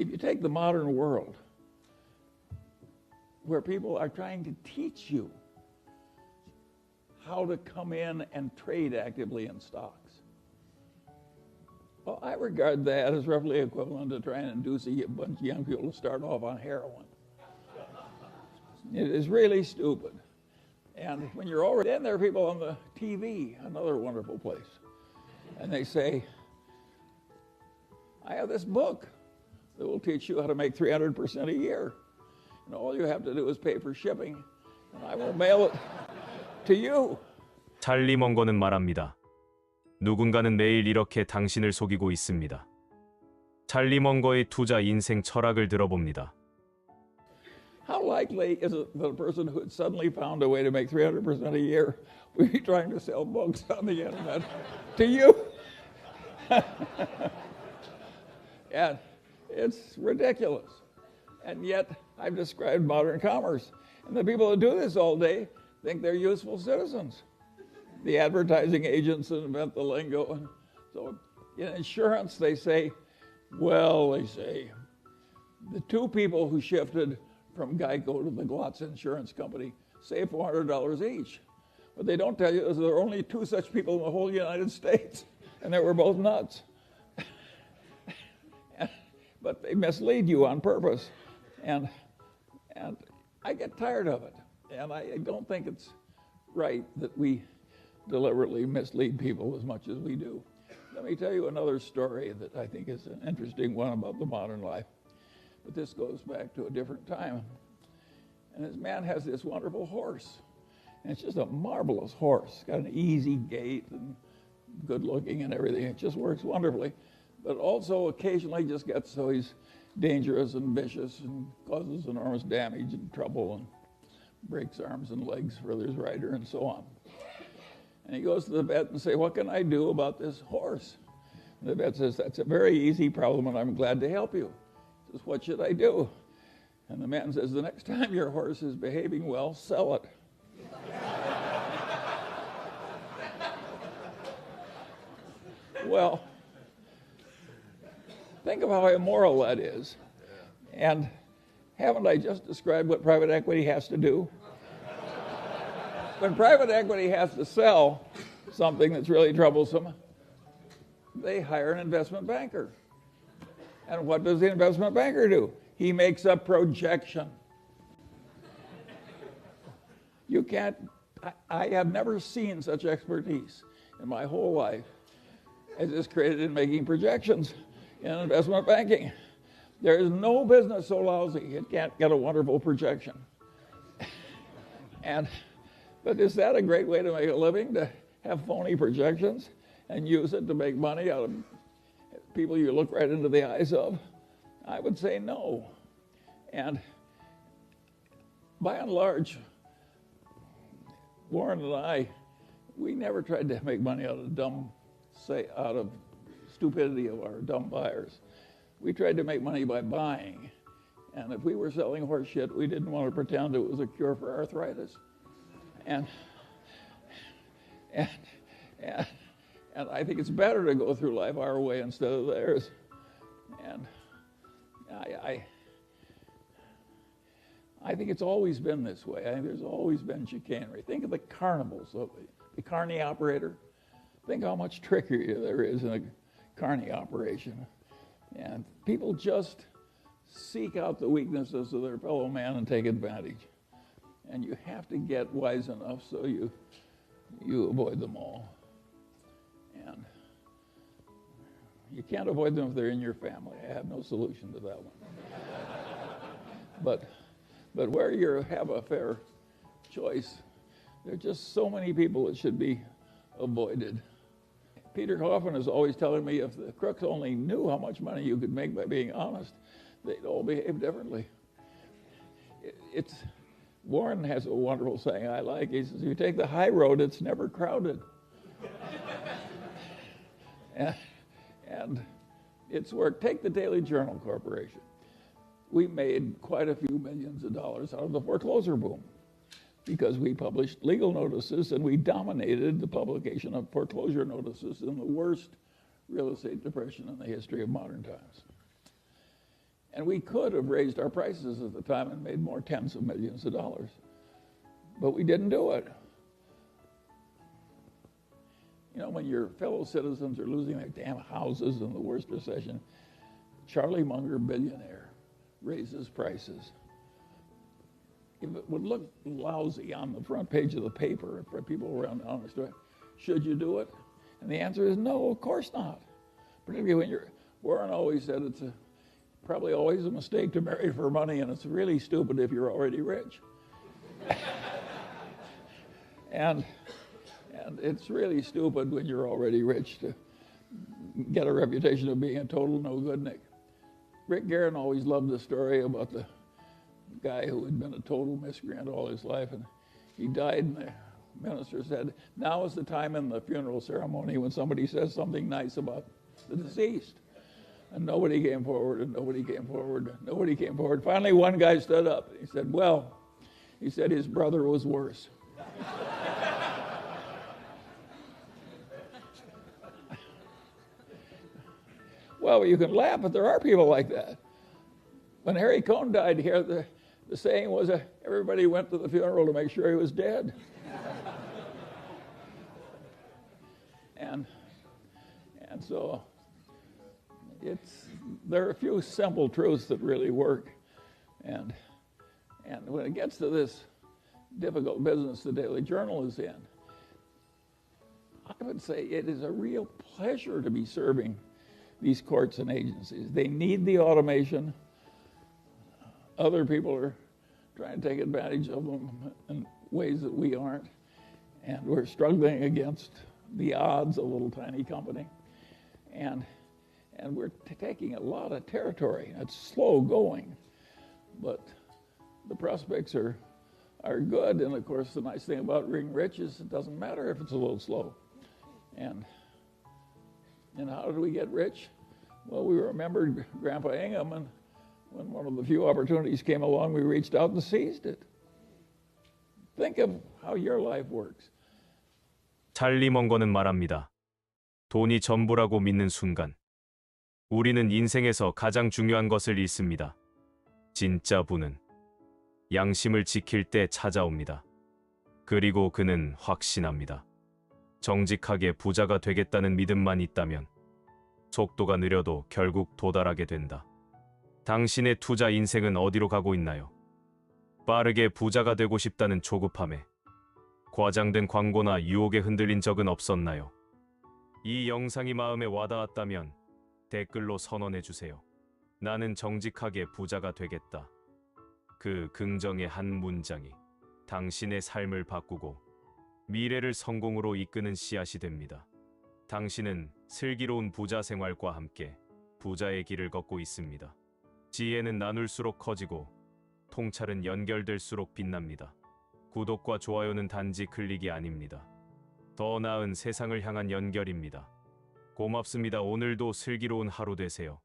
if you take the modern world, where people are trying to teach you how to come in and trade actively in stocks, well, I regard that as roughly equivalent to trying to induce a bunch of young people to start off on heroin. It is really stupid. And when you're over, then there are people on the TV, another wonderful place, and they say, I have this book that will teach you how to make 300% a year. And all you have to do is pay for shipping, and I will mail it to you. 찰리 멍거는 말합니다. 누군가는 매일 이렇게 당신을 속이고 있습니다. 찰리 멍거의 투자 인생 철학을 들어봅니다. How likely is it that a person who had suddenly found a way to make 300% a year would be trying to sell books on the internet to you? And it's ridiculous. And yet, I've described modern commerce. And the people who do this all day think they're useful citizens. The advertising agents that invent the lingo. And so in insurance, they say, the two people who shifted from Geico to the Glotz Insurance Company saved $400 each. What they don't tell you is there are only two such people in the whole United States, and they were both nuts. But they mislead you on purpose. And I get tired of it. And I don't think it's right that we deliberately mislead people as much as we do. Let me tell you another story that I think is an interesting one about the modern life. But this goes back to a different time. And this man has this wonderful horse. And it's just a marvelous horse. It's got an easy gait and good looking and everything. It just works wonderfully. But also occasionally just gets so he's dangerous and vicious and causes enormous damage and trouble and breaks arms and legs for his rider and so on. And he goes to the vet and says, what can I do about this horse? And the vet says, that's a very easy problem and I'm glad to help you. He says, what should I do? And the man says, the next time your horse is behaving well, sell it. Well, think of how immoral that is. And haven't I just described what private equity has to do? When private equity has to sell something that's really troublesome, they hire an investment banker. And what does the investment banker do? He makes a projection. You can't, I have never seen such expertise in my whole life as is created in making projections in investment banking. There is no business so lousy it can't get a wonderful projection. But is that a great way to make a living, to have phony projections and use it to make money out of people you look right into the eyes of? I would say no. And by and large, Warren and I, we never tried to make money out of stupidity of our dumb buyers. We tried to make money by buying. And if we were selling horse shit, we didn't want to pretend it was a cure for arthritis. And I think it's better to go through life our way instead of theirs. And I think it's always been this way. I think there's always been chicanery. Think of the carnivals, the carny operator. Think how much trickery there is in a carny operation. And people just seek out the weaknesses of their fellow man and take advantage. And you have to get wise enough so you avoid them all. And you can't avoid them if they're in your family. I have no solution to that one. But where you have a fair choice, there are just so many people that should be avoided. Peter Coffin is always telling me if the crooks only knew how much money you could make by being honest, they'd all behave differently. Warren has a wonderful saying I like. He says, if you take the high road, it's never crowded. and it's worked. Take the Daily Journal Corporation. We made quite a few millions of dollars out of the foreclosure boom because we published legal notices and we dominated the publication of foreclosure notices in the worst real estate depression in the history of modern times. And we could have raised our prices at the time and made more tens of millions of dollars. But we didn't do it. You know, when your fellow citizens are losing their damn houses in the worst recession, Charlie Munger, billionaire, raises prices. If it would look lousy on the front page of the paper for people around the store, should you do it? And the answer is no, of course not. Particularly when Warren always said it's probably always a mistake to marry for money, and it's really stupid if you're already rich. and it's really stupid when you're already rich to get a reputation of being a total no-goodnik. Rick Guerin always loved the story about the guy who had been a total miscreant all his life, and he died, and the minister said, now is the time in the funeral ceremony when somebody says something nice about the deceased. And nobody came forward, and nobody came forward, and nobody came forward. Finally, one guy stood up. He said, well, he said his brother was worse. Well, you can laugh, but there are people like that. When Harry Cohn died here, the saying was everybody went to the funeral to make sure he was dead. and so there are a few simple truths that really work. And when it gets to this difficult business the Daily Journal is in, I would say it is a real pleasure to be serving these courts and agencies. They need the automation. Other people are trying to take advantage of them in ways that we aren't. And we're struggling against the odds, a little tiny company. And we're taking a lot of territory. It's slow going, but the prospects are good. And of course, the nice thing about being rich is it doesn't matter if it's a little slow. And how did we get rich? Well, we remembered Grandpa Ingham, and when one of the few opportunities came along, we reached out and seized it. Think of how your life works. 찰리 먼거는 말합니다. 돈이 전부라고 믿는 순간, 우리는 인생에서 가장 중요한 것을 잃습니다. 진짜 부는 양심을 지킬 때 찾아옵니다. 그리고 그는 확신합니다. 정직하게 부자가 되겠다는 믿음만 있다면 속도가 느려도 결국 도달하게 된다. 당신의 투자 인생은 어디로 가고 있나요? 빠르게 부자가 되고 싶다는 조급함에 과장된 광고나 유혹에 흔들린 적은 없었나요? 이 영상이 마음에 와닿았다면 댓글로 선언해주세요. 나는 정직하게 부자가 되겠다. 그 긍정의 한 문장이 당신의 삶을 바꾸고 미래를 성공으로 이끄는 씨앗이 됩니다. 당신은 슬기로운 부자 생활과 함께 부자의 길을 걷고 있습니다. 지혜는 나눌수록 커지고 통찰은 연결될수록 빛납니다. 구독과 좋아요는 단지 클릭이 아닙니다. 더 나은 세상을 향한 연결입니다. 고맙습니다. 오늘도 슬기로운 하루 되세요.